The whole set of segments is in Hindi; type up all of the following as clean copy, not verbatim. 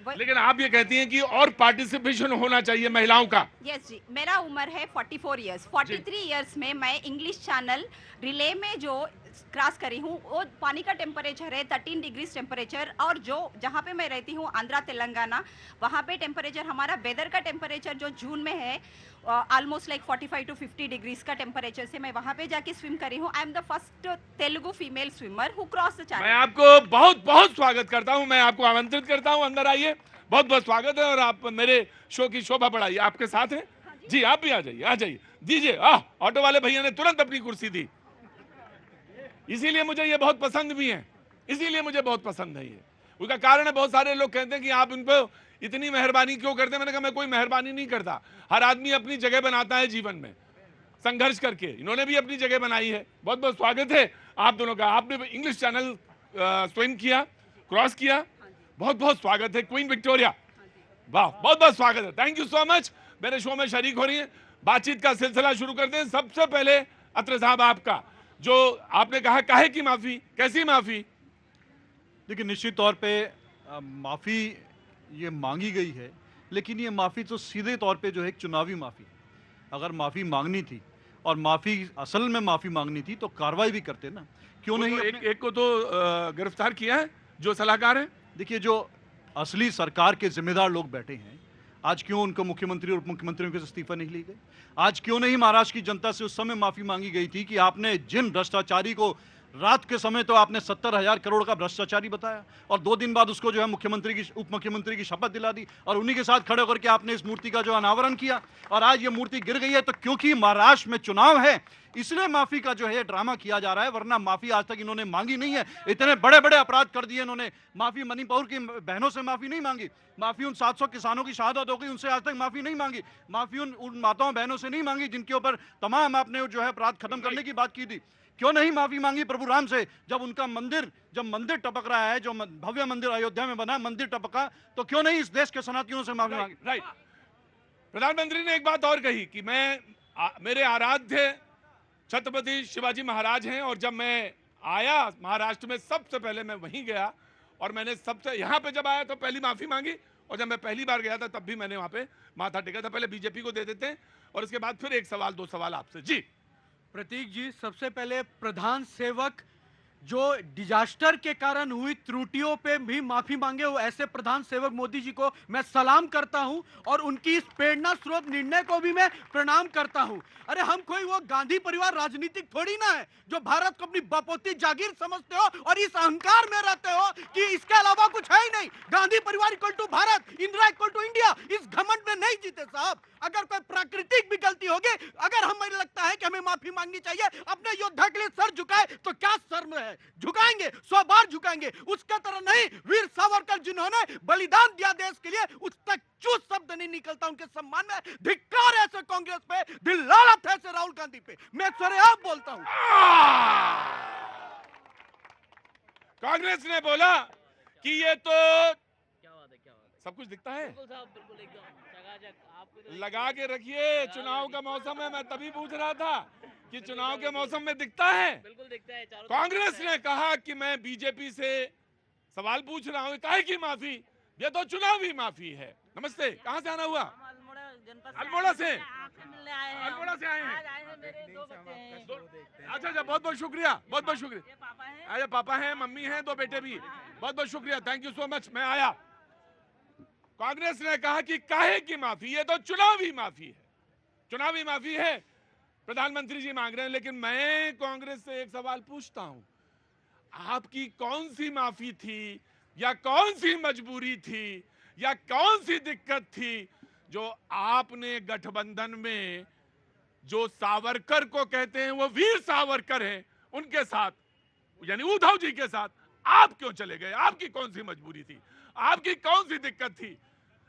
लेकिन आप ये कहती हैं कि और पार्टिसिपेशन होना चाहिए महिलाओं का। यस जी, मेरा उम्र है 44 इयर्स। 43 इयर्स में मैं इंग्लिश चैनल रिले में जो क्रॉस करी हूँ, वो पानी का टेम्परेचर है 13 डिग्रीज टेम्परेचर, और जो जहाँ पे मैं रहती हूँ आंध्रा तेलंगाना, वहाँ पे टेम्परेचर, हमारा वेदर का टेम्परेचर जो जून में है ऑलमोस्ट लाइक 45 टू 50 डिग्रीज का टेम्परेचर से मैं वहाँ पे जाके स्विम करी हूँ। I am the first Telugu female swimmer who cross the मैं चैनल। आपको बहुत बहुत स्वागत करता हूं, मैं आपको आमंत्रित करता हूं, अंदर आइए। बहुत बहुत स्वागत है और आप मेरे शो की शोभा बढ़ाइए। आपके साथ हैं जी, आप भी आ जाइए, आ जाइए, दीजिए। ऑटो वाले भैया ने तुरंत अपनी कुर्सी दी, इसीलिए मुझे ये बहुत पसंद भी है, इसीलिए मुझे बहुत पसंद है ये। उसका कारण है, बहुत सारे लोग कहते हैं कि आप इन पर इतनी मेहरबानी क्यों करते हैं। मैंने कहा मैं कोई मेहरबानी नहीं करता, हर आदमी अपनी जगह बनाता है जीवन में संघर्ष करके। इन्होंने भी अपनी जगह बनाई है। बहुत बहुत स्वागत है आप दोनों का। आपने इंग्लिश चैनल स्विम किया, क्रॉस किया, बहुत बहुत स्वागत है। क्वीन विक्टोरिया, वाह, बहुत बहुत स्वागत है। थैंक यू सो मच, मेरे शो में शरीक हो रही हैं। बातचीत का सिलसिला शुरू करते हैं। सबसे पहले अत्र साहब, आपका जो आपने कहा काहे की माफी, कैसी माफी? देखिए, निश्चित तौर पे माफ़ी ये मांगी गई है, लेकिन ये माफ़ी तो सीधे तौर पे जो है एक चुनावी माफ़ी। अगर माफ़ी मांगनी थी और माफ़ी असल में माफ़ी मांगनी थी तो कार्रवाई भी करते ना। क्यों नहीं तो अपने... एक को तो गिरफ्तार किया है जो सलाहकार है। देखिए, जो असली सरकार के जिम्मेदार लोग बैठे हैं, आज क्यों उनको मुख्यमंत्री और उप मुख्यमंत्रियों के इस्तीफा नहीं ली गई? आज क्यों नहीं महाराष्ट्र की जनता से उस समय माफी मांगी गई थी कि आपने जिन भ्रष्टाचारी को रात के समय तो आपने 70,000 करोड़ का भ्रष्टाचारी बताया और 2 दिन बाद उसको जो है मुख्यमंत्री की, उप मुख्यमंत्री की शपथ दिला दी और उन्हीं के साथ खड़े होकर के आपने इस मूर्ति का जो अनावरण किया और आज ये मूर्ति गिर गई है। तो क्योंकि महाराष्ट्र में चुनाव है इसलिए माफी का जो है ड्रामा किया जा रहा है, वरना माफी आज तक इन्होंने मांगी नहीं है। इतने बड़े बड़े अपराध कर दिए इन्होंने। माफी मणिपुर की बहनों से माफी नहीं मांगी, माफी उन 700 किसानों की शहादत हो गई उनसे आज तक माफी नहीं मांगी, माफी उन माताओं बहनों से नहीं मांगी जिनके ऊपर तमाम आपने जो है अपराध खत्म करने की बात की थी। क्यों नहीं माफी मांगी प्रभु राम से? जब उनका मंदिर, जब मंदिर टपक रहा है, जो भव्य मंदिर अयोध्या में बना, मंदिर टपका, तो क्यों नहीं इस देश के सनातनियों से माफी मांगी? राइट। प्रधानमंत्री ने एक बात और कही कि मेरे आराध्य छत्रपति शिवाजी महाराज हैं, और जब मैं आया महाराष्ट्र में सबसे पहले मैं वहीं गया और मैंने सबसे, यहाँ पे जब आया तो पहली माफी मांगी, और जब मैं पहली बार गया था तब भी मैंने वहां पे माथा टेका था। पहले बीजेपी को दे देते हैं और उसके बाद फिर एक सवाल, 2 सवाल आपसे। जी प्रतीक जी, सबसे पहले प्रधान सेवक जो डिजास्टर के कारण हुई त्रुटियों पे भी माफी मांगे, वो ऐसे प्रधान सेवक मोदी जी को मैं सलाम करता हूं और उनकी इस प्रेरणा स्रोत निर्णय को भी मैं प्रणाम करता हूं। अरे हम कोई वो गांधी परिवार राजनीतिक थोड़ी ना है जो भारत को अपनी बपोती जागीर समझते हो और इस अहंकार में रहते हो कि इसके अलावा कुछ है ही नहीं। गांधी परिवार equal to Bharat, Indira equal to India, इस घमंड में नहीं जीते साहब। अगर कोई प्राकृतिक भी गलती होगी, अगर हमें लगता है कि हमें माफी मांगनी चाहिए, अपने योद्धा के लिए सर झुकाए तो क्या शर्म है? झुकाएंगे, 100 बार झुकाएंगे। उसके तरह नहीं, वीर सावरकर जिन्होंने बलिदान दिया देश के लिए, उस तक चूस शब्द नहीं निकलता उनके सम्मान में। धिक्कार है ऐसे कांग्रेस पे, दिल लालत है ऐसे राहुल गांधी पे। मैं सरेआम बोलता हूं। कांग्रेस ने बोला कि ये तो क्या बात है सब कुछ दिखता है। बिल्कुल साहब, बिल्कुल एकदम चकाचक। आपको तो लगा के रखिए, चुनाव का मौसम है। मैं तभी पूछ रहा था कि चुनाव के मौसम में दिखता है। बिल्कुल दिखता है चारों कांग्रेस ने कहा कि मैं बीजेपी से सवाल पूछ रहा हूं, काहे की माफी? ये तो चुनावी माफी है। नमस्ते, कहां से आना हुआ? अल्मोड़ा से। अल्मोड़ा से आए हैं। मेरे 2 बच्चे हैं। अच्छा अच्छा, बहुत बहुत शुक्रिया, बहुत बहुत शुक्रिया। अरे पापा हैं, मम्मी हैं, 2 बेटे भी। बहुत बहुत शुक्रिया, थैंक यू सो मच। मैं आया। कांग्रेस ने कहा कि काहे की माफी? ये तो चुनावी माफी है, चुनावी माफी है। प्रधानमंत्री जी मांग रहे हैं, लेकिन मैं कांग्रेस से एक सवाल पूछता हूं, आपकी कौन सी माफी थी या कौन सी मजबूरी थी या कौन सी दिक्कत थी जो आपने गठबंधन में, जो सावरकर को कहते हैं वो वीर सावरकर हैं, उनके साथ यानी उद्धव जी के साथ आप क्यों चले गए? आपकी कौन सी मजबूरी थी? आपकी कौन सी दिक्कत थी?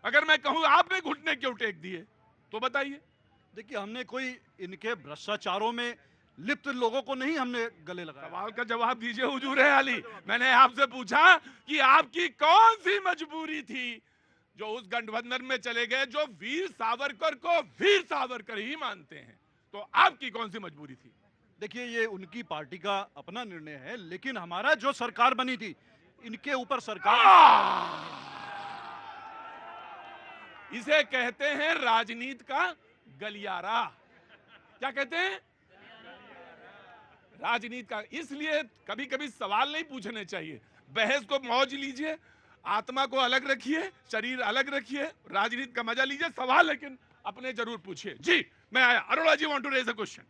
अगर मैं कहूं आपने घुटने क्यों टेक दिए तो बताइए। देखिए, हमने कोई इनके भ्रष्टाचारों में लिप्त लोगों को नहीं हमने गले लगाया। सवाल का जवाब दीजिए हुजूर है अली। मैंने आपसे पूछा कि आपकी कौन सी मजबूरी थी जो उस गठबंधन में चले गए जो वीर सावरकर को वीर सावरकर ही मानते हैं, तो आपकी कौन सी मजबूरी थी? देखिए, ये उनकी पार्टी का अपना निर्णय है, लेकिन हमारा जो सरकार बनी थी, इनके ऊपर सरकार इसे कहते हैं राजनीति का गलियारा। क्या कहते हैं? राजनीति का। इसलिए कभी कभी सवाल नहीं पूछने चाहिए, बहस को मौज लीजिए, आत्मा को अलग रखिए, शरीर अलग रखिए, राजनीति का मजा लीजिए, सवाल लेकिन अपने जरूर पूछिए। जी मैं आया। Arora ji want to raise a question.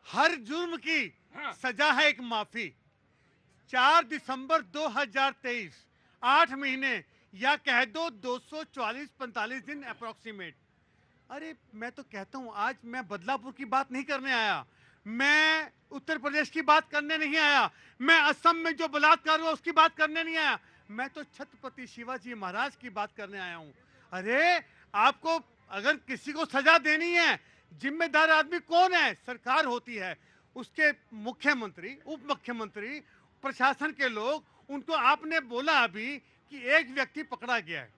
हर जुर्म की हाँ। सजा है एक माफी। 4 दिसंबर 2023, 8 महीने या कह दो 244-45 दिन अप्रोक्सीमेट। अरे मैं तो कहता हूं, आज मैं बदलापुर की बात नहीं करने आया, मैं उत्तर प्रदेश की बात करने नहीं आया, मैं असम में जो बलात्कार हुआ उसकी बात करने नहीं आया, मैं तो छत्रपति शिवाजी महाराज की बात करने आया हूं। अरे आपको अगर किसी को सजा देनी है, जिम्मेदार आदमी कौन है? सरकार होती है, उसके मुख्यमंत्री, उप मुख्यमंत्री, प्रशासन के लोग। उनको आपने बोला अभी कि एक व्यक्ति पकड़ा गया है,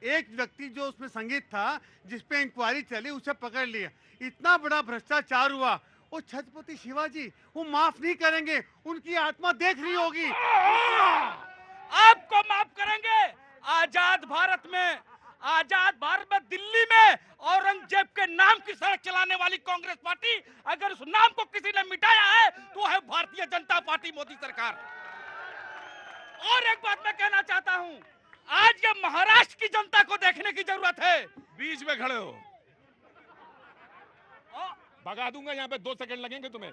एक व्यक्ति जो उसमें संगीत था, जिस पे इंक्वायरी चली, उसे पकड़ लिया। इतना बड़ा भ्रष्टाचार हुआ, वो छत्रपति शिवाजी वो माफ नहीं करेंगे, उनकी आत्मा देख रही होगी। आपको माफ करेंगे? आजाद भारत में, आजाद भारत में दिल्ली में औरंगजेब के नाम की सड़क चलाने वाली कांग्रेस पार्टी, अगर उस नाम को किसी ने मिटाया है तो है भारतीय जनता पार्टी, मोदी सरकार। और एक बात मैं कहना चाहता हूं, आज ये महाराष्ट्र की जनता को देखने की जरूरत है। बीच में खड़े हो, भगा दूंगा, यहाँ पे 2 सेकंड लगेंगे तुम्हें।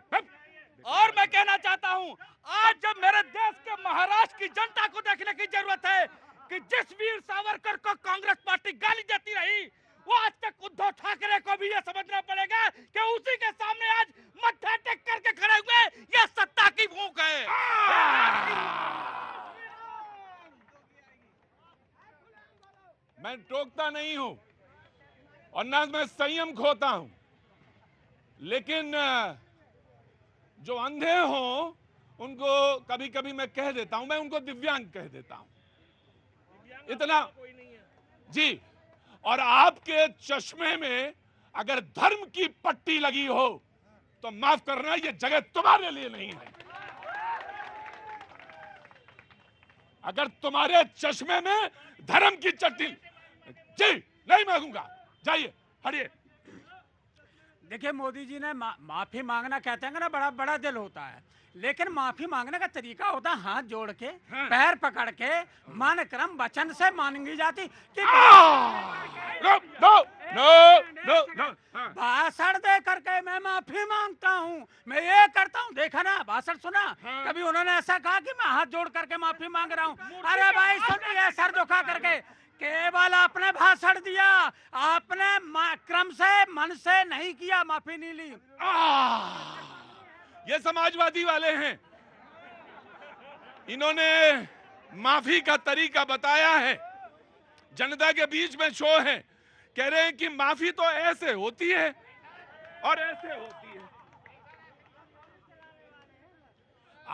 और मैं कहना चाहता हूं, आज जब मेरे देश के महाराष्ट्र की जनता को देखने की जरूरत है कि जिस वीर सावरकर को कांग्रेस पार्टी गाली देती रही, वो आज तक उद्धव ठाकरे को भी ये समझना पड़ेगा कि उसी के सामने आज मत्था टेक करके खड़े हुए ये सत्ता की भूख है। मैं टोकता नहीं हूं और ना मैं संयम खोता हूं, लेकिन जो अंधे हों उनको कभी कभी मैं कह देता हूं, मैं उनको दिव्यांग कह देता हूं, इतना जी। और आपके चश्मे में अगर धर्म की पट्टी लगी हो तो माफ करना, ये जगह तुम्हारे लिए नहीं है। अगर तुम्हारे चश्मे में धर्म की चट्टी, जी नहीं मांगूंगा, जाइए, हटिए। देखिए मोदी जी ने माफी मांगना कहते हैं ना, बड़ा बड़ा दिल होता है, लेकिन माफी मांगने का तरीका होता है हाथ जोड़ के, पैर पकड़ के, मन क्रम वचन से मांगी जाती कि भाषण दे करके मैं माफी मांगता हूँ, मैं ये करता हूँ। देखा ना, भाषण सुना? कभी उन्होंने ऐसा कहा कि मैं हाथ जोड़ करके माफी मांग रहा हूँ? अरे भाई सुनिए, सर झुका करके केवल आपने भाषण दिया, आपने क्रम से, मन से नहीं किया, माफी नहीं ली। ये समाजवादी वाले हैं, इन्होंने माफी का तरीका बताया है, जनता के बीच में शो है, कह रहे हैं कि माफी तो ऐसे होती है और ऐसे होती है।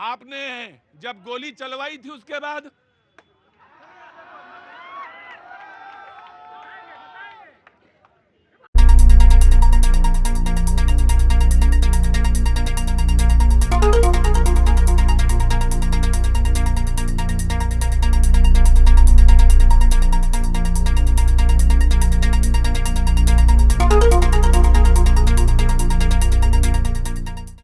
आपने जब गोली चलवाई थी उसके बाद